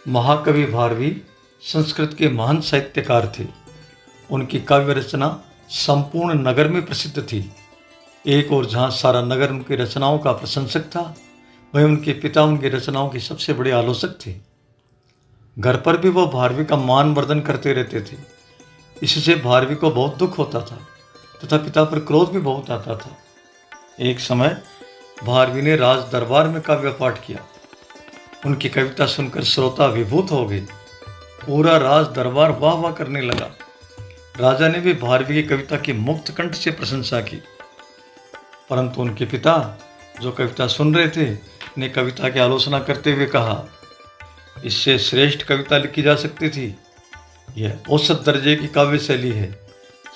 महाकवि भारवी संस्कृत के महान साहित्यकार थे। उनकी काव्य रचना संपूर्ण नगर में प्रसिद्ध थी। एक और जहाँ सारा नगर उनकी रचनाओं का प्रशंसक था, वहीं उनके पिता उनकी रचनाओं के सबसे बड़े आलोचक थे। घर पर भी वो भारवी का मान वर्धन करते रहते थे। इससे भारवी को बहुत दुख होता था तथा पिता पर क्रोध भी बहुत आता था। एक समय भारवी ने राज दरबार में काव्य पाठ किया। उनकी कविता सुनकर श्रोता विभूत हो गए। पूरा राज दरबार वाह वाह करने लगा। राजा ने भी भारवी की कविता की मुक्त कंठ से प्रशंसा की, परंतु उनके पिता जो कविता सुन रहे थे ने कविता की आलोचना करते हुए कहा, इससे श्रेष्ठ कविता लिखी जा सकती थी। यह औसत दर्जे की काव्य शैली है।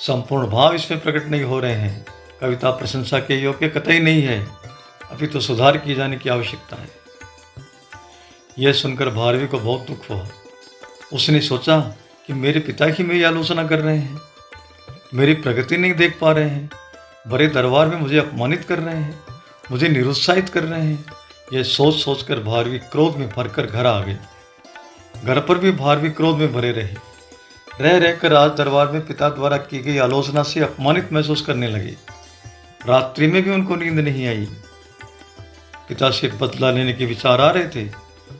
संपूर्ण भाव इसमें प्रकट नहीं हो रहे हैं। कविता प्रशंसा के योग्य कतई नहीं है। अभी तो सुधार किए जाने की आवश्यकता है। यह सुनकर भारवी को बहुत दुख हुआ। उसने सोचा कि मेरे पिता ही मेरी आलोचना कर रहे हैं, मेरी प्रगति नहीं देख पा रहे हैं, बड़े दरबार में मुझे अपमानित कर रहे हैं, मुझे निरुत्साहित कर रहे हैं। यह सोच सोचकर भारवी क्रोध में भरकर घर आ गए। घर पर भी भारवी क्रोध में भरे रहे। रह रहकर राज दरबार में पिता द्वारा की गई आलोचना से अपमानित महसूस करने लगे। रात्रि में भी उनको नींद नहीं आई। पिता से बदला लेने के विचार आ रहे थे।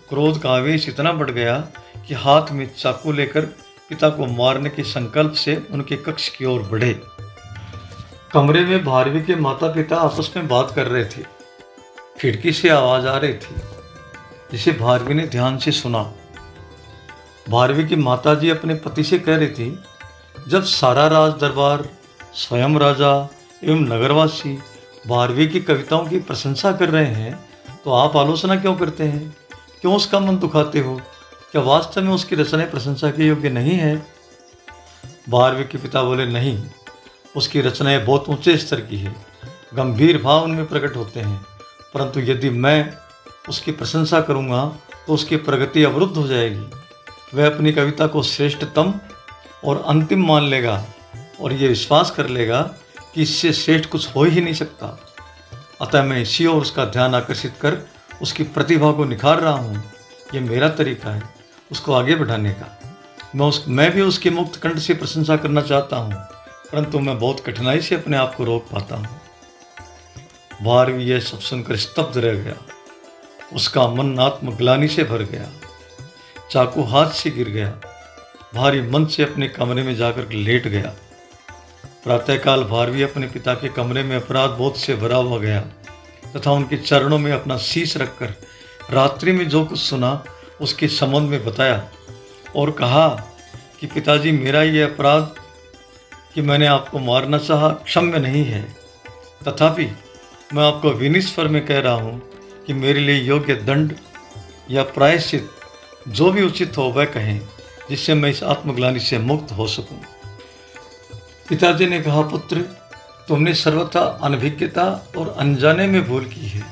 क्रोध का आवेश इतना बढ़ गया कि हाथ में चाकू लेकर पिता को मारने के संकल्प से उनके कक्ष की ओर बढ़े। कमरे में भारवी के माता पिता आपस में बात कर रहे थे। खिड़की से आवाज आ रही थी, जिसे भारवी ने ध्यान से सुना। भारवी की माताजी अपने पति से कह रही थी, जब सारा राज दरबार, स्वयं राजा एवं नगरवासी भारवी की कविताओं की प्रशंसा कर रहे हैं, तो आप आलोचना क्यों करते हैं? क्यों उसका मन दुखाते हो? क्या वास्तव में उसकी रचनाएं प्रशंसा के योग्य नहीं है? भारवी के पिता बोले, नहीं, उसकी रचनाएं बहुत ऊंचे स्तर की है। गंभीर भाव उनमें प्रकट होते हैं, परंतु यदि मैं उसकी प्रशंसा करूंगा तो उसकी प्रगति अवरुद्ध हो जाएगी। वह अपनी कविता को श्रेष्ठतम और अंतिम मान लेगा और ये विश्वास कर लेगा कि इससे श्रेष्ठ कुछ हो ही नहीं सकता। अतः मैं इसी ओर उसका ध्यान आकर्षित कर उसकी प्रतिभा को निखार रहा हूँ। ये मेरा तरीका है उसको आगे बढ़ाने का। मैं भी उसकी मुक्त कंठ से प्रशंसा करना चाहता हूँ, परंतु मैं बहुत कठिनाई से अपने आप को रोक पाता हूँ। भारवी यह सब सुनकर स्तब्ध रह गया। उसका मन आत्मग्लानि से भर गया। चाकू हाथ से गिर गया। भारी मन से अपने कमरे में जाकर लेट गया। प्रातःकाल भारवी अपने पिता के कमरे में अपराध बोध से भरा हुआ गया तथा उनके चरणों में अपना शीश रखकर रात्रि में जो कुछ सुना उसके संबंध में बताया और कहा कि पिताजी, मेरा ये अपराध कि मैंने आपको मारना चाहा क्षम्य नहीं है। तथापि मैं आपको विनीत स्वर में कह रहा हूँ कि मेरे लिए योग्य दंड या प्रायश्चित जो भी उचित हो वह कहें, जिससे मैं इस आत्मग्लानि से मुक्त हो सकूं। पिताजी ने कहा, पुत्र, तुमने सर्वथा अनभिज्ञता और अनजाने में भूल की है,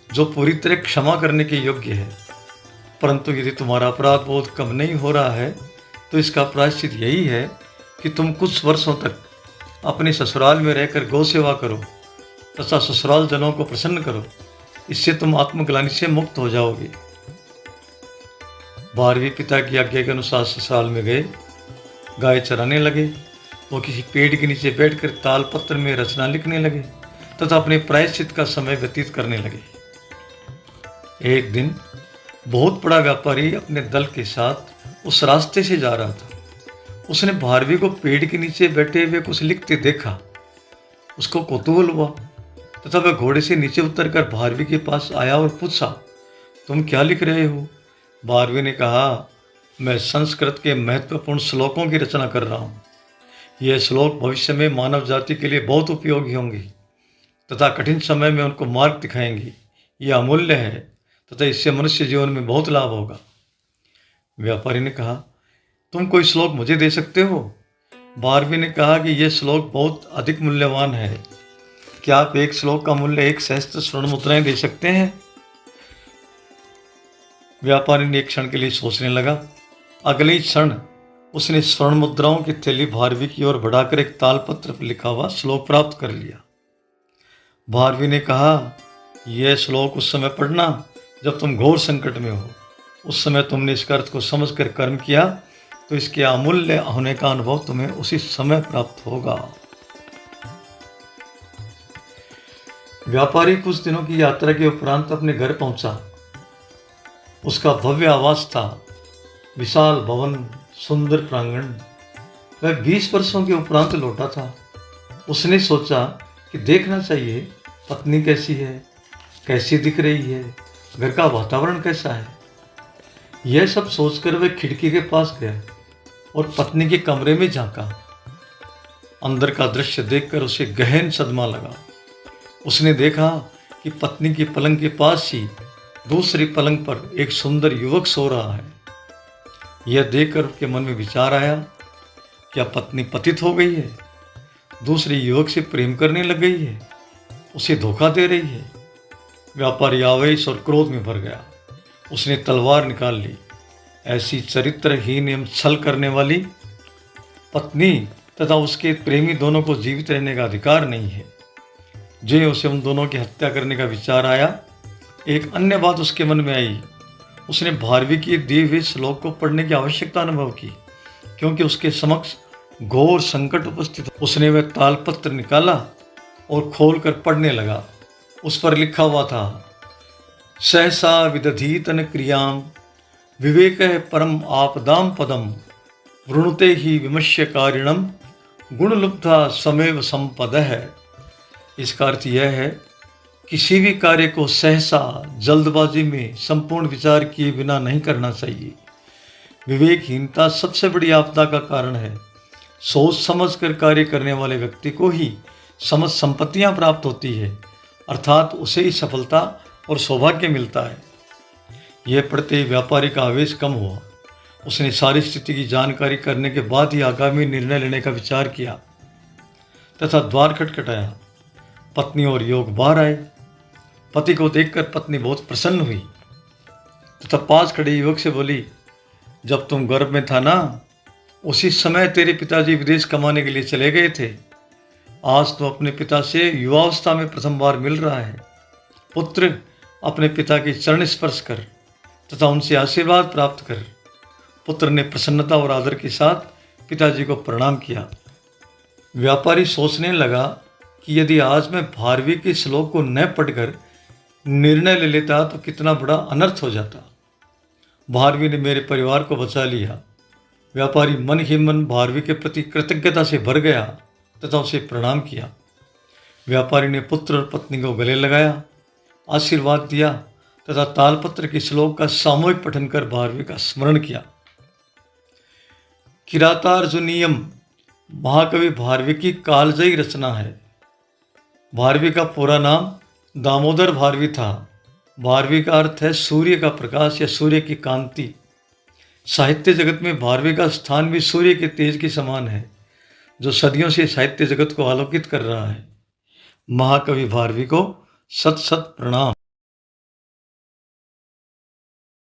जो पूरी तरह क्षमा करने के योग्य है। परंतु यदि तुम्हारा अपराध बोध कम नहीं हो रहा है तो इसका प्रायश्चित यही है कि तुम कुछ वर्षों तक अपने ससुराल में रहकर गौ सेवा करो तथा ससुराल जनों को प्रसन्न करो। इससे तुम आत्मग्लानि से मुक्त हो जाओगे। भारवी पिता की आज्ञा के अनुसार ससुराल में गए। गाय चराने लगे। वो किसी पेड़ के नीचे बैठकर तालपत्र में रचना लिखने लगे तथा अपने प्रायश्चित का समय व्यतीत करने लगे। एक दिन बहुत बड़ा व्यापारी अपने दल के साथ उस रास्ते से जा रहा था। उसने भारवी को पेड़ के नीचे बैठे हुए कुछ लिखते देखा। उसको कौतूहल हुआ तथा वह घोड़े से नीचे उतरकर भारवी के पास आया और पूछा, तुम क्या लिख रहे हो? भारवी ने कहा, मैं संस्कृत के महत्वपूर्ण श्लोकों की रचना कर रहा हूँ। यह श्लोक भविष्य में मानव जाति के लिए बहुत उपयोगी होंगे तथा कठिन समय में उनको मार्ग दिखाएंगी। यह अमूल्य है तथा इससे मनुष्य जीवन में बहुत लाभ होगा। व्यापारी ने कहा, तुम कोई श्लोक मुझे दे सकते हो? भारवी ने कहा कि यह श्लोक बहुत अधिक मूल्यवान है। क्या आप एक श्लोक का मूल्य 1 सहस्त्र स्वर्ण मुद्राएं दे सकते हैं? व्यापारी ने एक क्षण के लिए सोचने लगा। अगले ही क्षण उसने स्वर्ण मुद्राओं की थैली भारवी की ओर बढ़ाकर एक तालपत्र पर लिखा हुआ श्लोक प्राप्त कर लिया। भारवी ने कहा, यह श्लोक उस समय पढ़ना जब तुम घोर संकट में हो, उस समय तुमने इसका अर्थ को समझकर कर्म किया तो इसके अमूल्य होने का अनुभव तुम्हें उसी समय प्राप्त होगा। व्यापारी कुछ दिनों की यात्रा के उपरांत अपने घर पहुंचा। उसका भव्य आवास था, विशाल भवन, सुंदर प्रांगण। वह 20 वर्षों के उपरांत लौटा था। उसने सोचा कि देखना चाहिए पत्नी कैसी है, कैसी दिख रही है, घर का वातावरण कैसा है। यह सब सोचकर वह खिड़की के पास गया और पत्नी के कमरे में झांका। अंदर का दृश्य देखकर उसे गहन सदमा लगा। उसने देखा कि पत्नी की पलंग के पास ही दूसरी पलंग पर एक सुंदर युवक सो रहा है। यह देखकर उसके मन में विचार आया, क्या पत्नी पतित हो गई है, दूसरे युवक से प्रेम करने लग गई है, उसे धोखा दे रही है। व्यापारी आवेश और क्रोध में भर गया। उसने तलवार निकाल ली। ऐसी चरित्रहीन एवं छल करने वाली पत्नी तथा उसके प्रेमी दोनों को जीवित रहने का अधिकार नहीं है। जो उसे उन दोनों की हत्या करने का विचार आया, एक अन्य बात उसके मन में आई। उसने भारवी के दिए हुए श्लोक को पढ़ने की आवश्यकता अनुभव की, क्योंकि उसके समक्ष घोर संकट उपस्थित। उसने वह तालपत्र निकाला और खोलकर पढ़ने लगा। उस पर लिखा हुआ था, सहसा विदधीतन क्रियाम विवेक परम आपदाम पदम वृणुते ही विमश्यकारिणम गुणलुब्धा समेव संपद है। इसका अर्थ यह है, किसी भी कार्य को सहसा जल्दबाजी में संपूर्ण विचार किए बिना नहीं करना चाहिए। विवेकहीनता सबसे बड़ी आपदा का कारण है। सोच समझ कर कार्य करने वाले व्यक्ति को ही समझ संपत्तियां प्राप्त होती है, अर्थात उसे ही सफलता और सौभाग्य मिलता है। यह पढ़ते ही व्यापारी का आवेश कम हुआ। उसने सारी स्थिति की जानकारी करने के बाद ही आगामी निर्णय लेने का विचार किया तथा द्वार खटखटाया। पत्नी और युवक बाहर आए। पति को देखकर पत्नी बहुत प्रसन्न हुई तथा पास खड़े युवक से बोली, जब तुम गर्भ में था ना, उसी समय तेरे पिताजी विदेश कमाने के लिए चले गए थे। आज तो अपने पिता से युवावस्था में प्रथम बार मिल रहा है। पुत्र, अपने पिता के चरण स्पर्श कर तथा उनसे आशीर्वाद प्राप्त कर। पुत्र ने प्रसन्नता और आदर के साथ पिताजी को प्रणाम किया। व्यापारी सोचने लगा कि यदि आज मैं भारवी के श्लोक को न पढ़कर निर्णय ले लेता तो कितना बड़ा अनर्थ हो जाता। भारवी ने मेरे परिवार को बचा लिया। व्यापारी मन ही मन भारवी के प्रति कृतज्ञता से भर गया तथा उसे प्रणाम किया। व्यापारी ने पुत्र और पत्नी को गले लगाया, आशीर्वाद दिया तथा तालपत्र के श्लोक का सामूहिक पठन कर भारवी का स्मरण किया। किरातार्जुनीयम महाकवि भारवी की कालजयी रचना है। भारवी का पूरा नाम दामोदर भारवी था। भारवी का अर्थ है सूर्य का प्रकाश या सूर्य की कांति। साहित्य जगत में भारवी का स्थान भी सूर्य के तेज के समान है, जो सदियों से साहित्य जगत को आलोकित कर रहा है। महाकवि भारवी को सत सत प्रणाम।